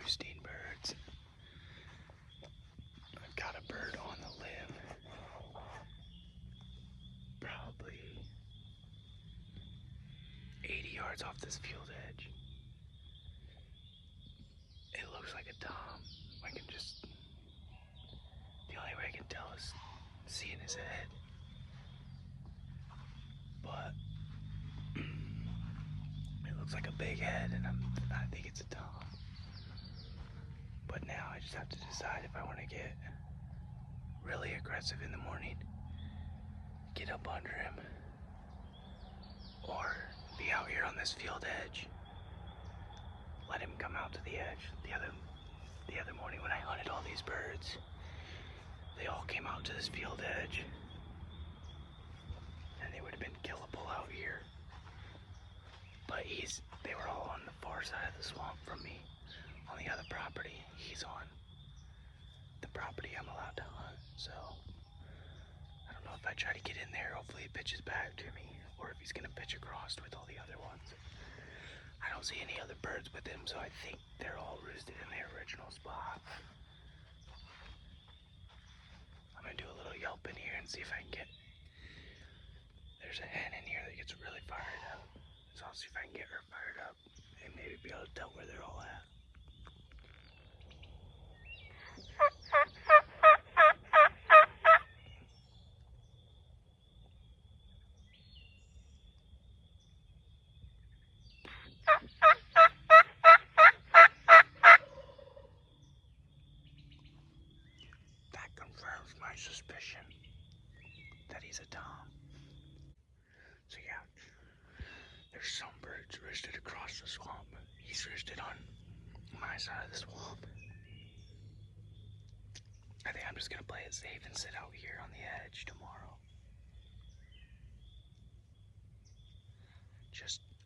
roosting birds. I've got a bird on the limb, probably 80 yards off this field edge. It looks like a tom. The only way I can tell is seeing his head. But it looks like a big head, and I think it's a tom. But now I just have to decide if I want to get really aggressive in the morning, get up under him, or be out here on this field edge, let him come out to the edge. The other morning when I hunted all these birds, they all came out to this field edge, and they would have been killable out here. But they were all on the far side of the swamp from me, on the other property. He's on the property I'm allowed to hunt, so I don't know if I try to get in there, hopefully he pitches back to me, or if he's gonna pitch across with all the other ones. I don't see any other birds with him, so I think they're all roosted in their original spot. I'm gonna do a little yelp in here and see if I can get... There's a hen in here that gets really fired up, so I'll see if I can get her fired up and maybe be able to tell where they're all at. That confirms my suspicion that he's a tom. So yeah, there's some birds roosted across the swamp. He's roosted on my side of the swamp. I think I'm just gonna play it safe and sit out here on the edge tomorrow.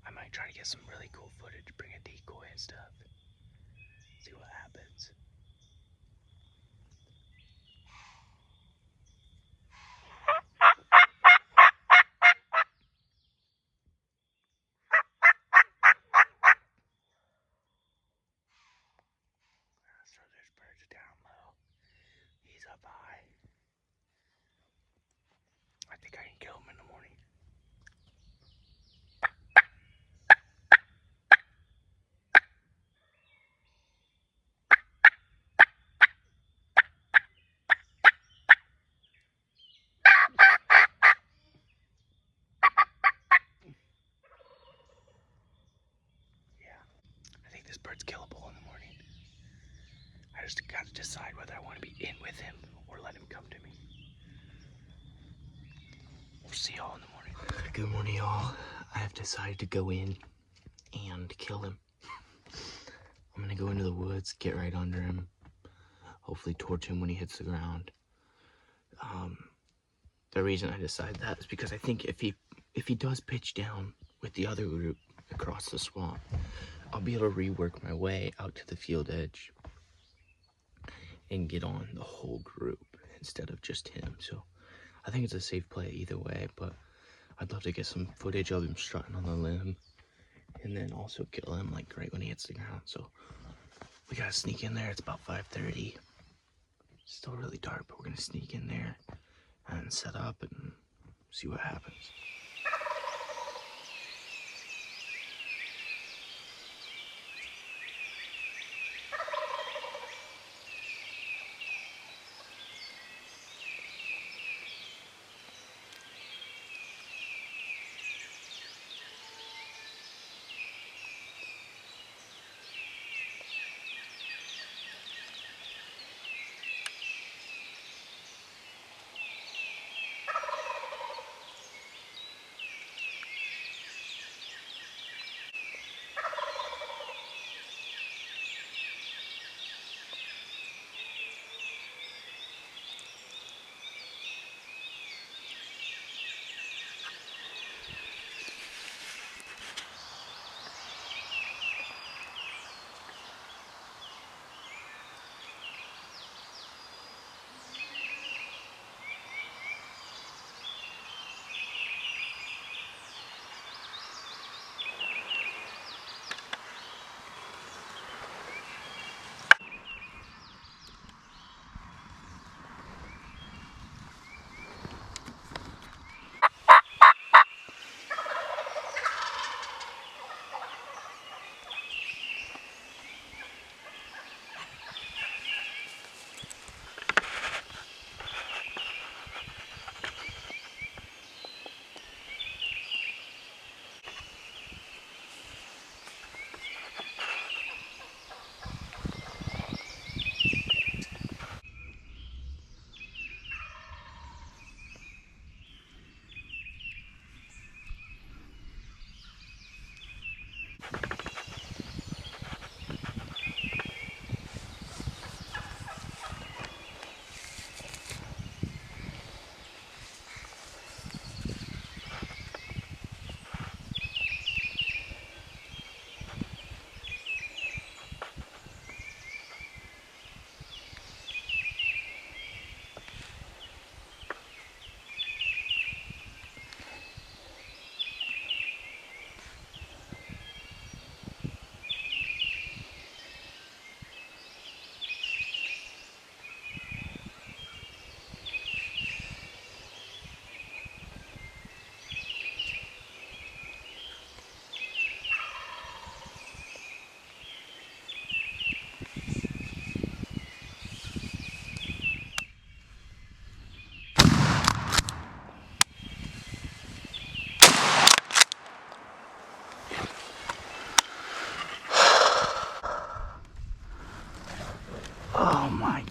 I might try to get some really cool footage, bring a decoy and stuff. See what happens. So there's birds down low. He's up high. I think I can kill him in the morning. This bird's killable in the morning. I just got to decide whether I want to be in with him or let him come to me. We'll see y'all in the morning. Good morning, y'all. I have decided to go in and kill him. I'm gonna go into the woods, get right under him, hopefully torch him when he hits the ground. The reason I decided that is because I think if he does pitch down with the other group across the swamp, I'll be able to rework my way out to the field edge and get on the whole group instead of just him. So I think it's a safe play either way, but I'd love to get some footage of him strutting on the limb and then also kill him like right when he hits the ground. So we gotta sneak in there. It's about 5:30. Still really dark, but we're gonna sneak in there and set up and see what happens.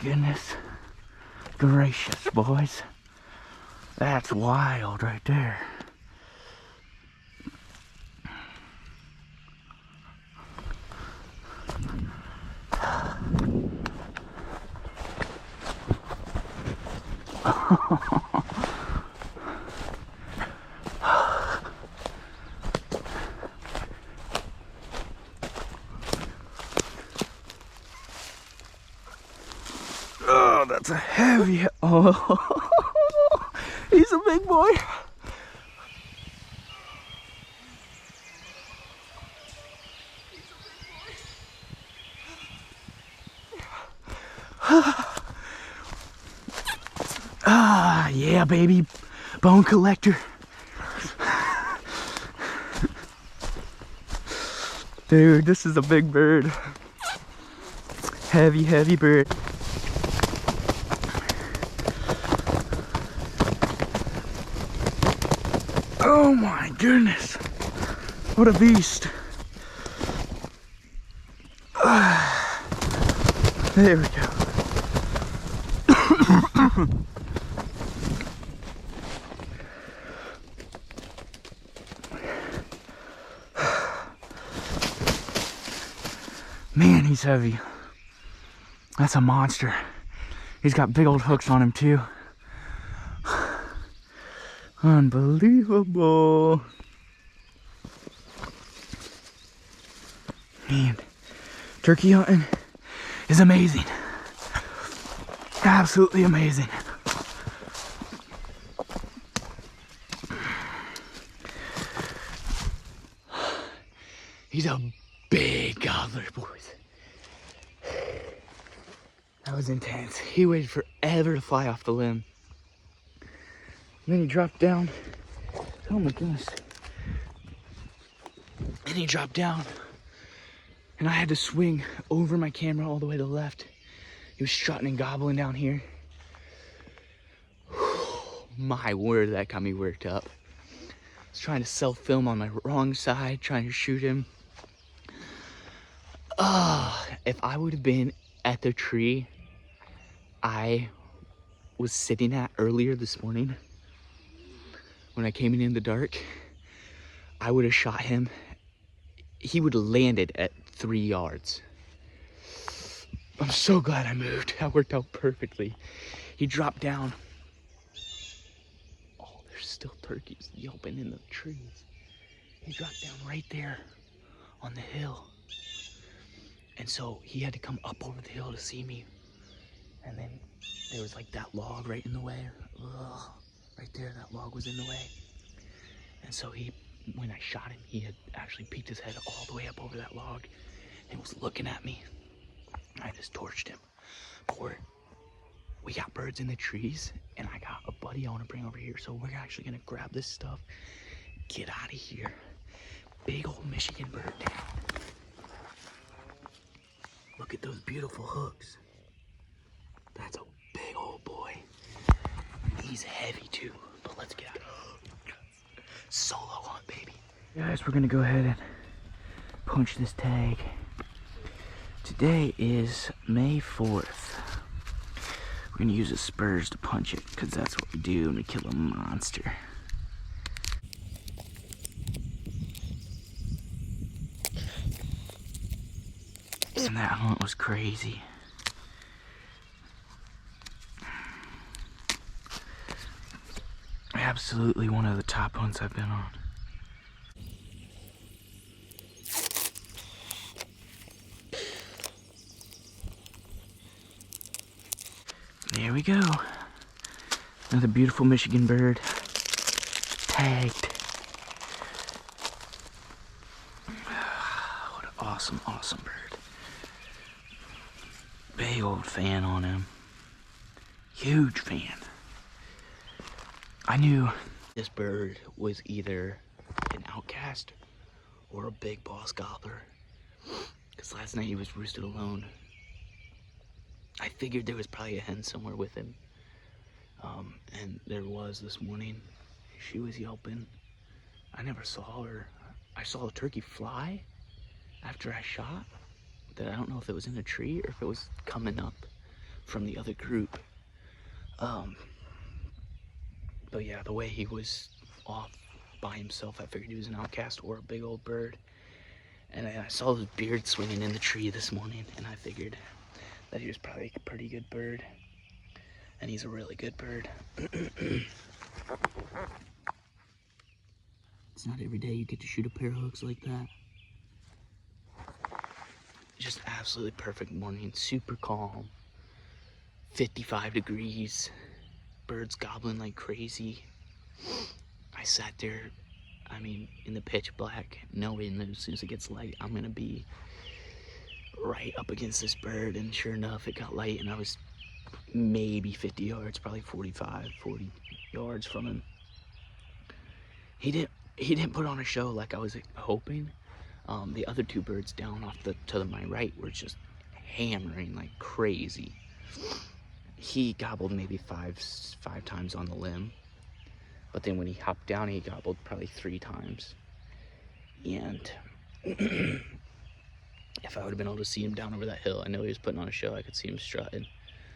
goodness gracious, boys. That's wild right there. Oh, that's a heavy. Oh, he's a big boy. Ah, yeah, baby. Bone collector. Dude, this is a big bird. Heavy, heavy bird. Oh my goodness. What a beast. There we go. Man, he's heavy. That's a monster. He's got big old hooks on him too. Unbelievable. Man, turkey hunting is amazing. Absolutely amazing. He's a big gobbler, boys. That was intense. He waited forever to fly off the limb. And then he dropped down. Oh my goodness. And he dropped down. And I had to swing over my camera all the way to the left. He was strutting and gobbling down here. My word, that got me worked up. I was trying to self-film on my wrong side, trying to shoot him. If I would have been at the tree I was sitting at earlier this morning, when I came in the dark, I would have shot him. He would have landed at 3 yards. I'm so glad I moved. That worked out perfectly. He dropped down. Oh, there's still turkeys yelping in the trees. He dropped down right there on the hill. And so he had to come up over the hill to see me. And then there was like that log right in the way. Ugh, right there, that log was in the way. And so when I shot him, he had actually peeked his head all the way up over that log and was looking at me. I just torched him. Boy, we got birds in the trees, and I got a buddy I want to bring over here. So we're actually gonna grab this stuff, get out of here. Big old Michigan bird down. Look at those beautiful hooks. That's a big old boy. He's heavy too, but let's get out of here. Solo hunt, baby. Guys, we're gonna go ahead and punch this tag. Today is May 4th. We're gonna use the spurs to punch it, because that's what we do when we kill a monster. And that hunt was crazy. Absolutely one of the top hunts I've been on. There we go. Another beautiful Michigan bird. Tagged. What an awesome, awesome bird. Big old fan on him. Huge fan. I knew this bird was either an outcast or a big boss gobbler. Because last night he was roosted alone. I figured there was probably a hen somewhere with him. And there was this morning. She was yelping. I never saw her. I saw a turkey fly after I shot. That I don't know if it was in a tree or if it was coming up from the other group. But yeah, the way he was off by himself, I figured he was an outcast or a big old bird. And I saw his beard swinging in the tree this morning, and I figured that he was probably a pretty good bird. And he's a really good bird. It's not every day you get to shoot a pair of hooks like that. Just absolutely perfect morning, super calm, 55 degrees, birds gobbling like crazy. I sat there, I mean, in the pitch black, knowing that as soon as it gets light, I'm gonna be right up against this bird. And sure enough, it got light and I was maybe 50 yards, probably 45, 40 yards from him. He didn't put on a show like I was hoping. The other two birds down off to my right were just hammering like crazy. He gobbled maybe five times on the limb, but then when he hopped down, he gobbled probably 3 times. And if I would have been able to see him down over that hill, I know he was putting on a show. I could see him strutting.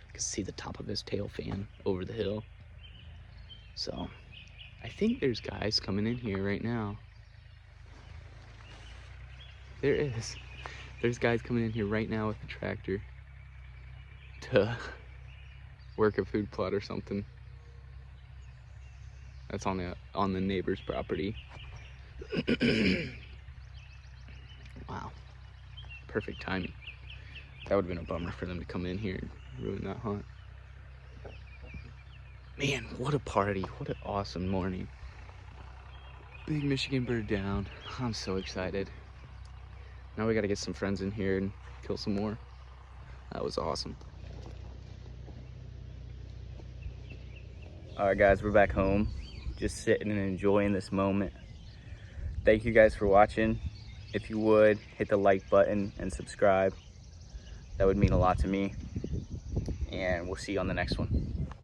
I could see the top of his tail fan over the hill. So I think there's guys coming in here right now. There is. There's guys coming in here right now with the tractor to work a food plot or something. That's on the neighbor's property. Wow. Perfect timing. That would have been a bummer for them to come in here and ruin that hunt. Man, what a party. What an awesome morning. Big Michigan bird down. I'm so excited. Now we gotta get some friends in here and kill some more. That was awesome. All right, guys, we're back home. Just sitting and enjoying this moment. Thank you guys for watching. If you would, hit the like button and subscribe. That would mean a lot to me. And we'll see you on the next one.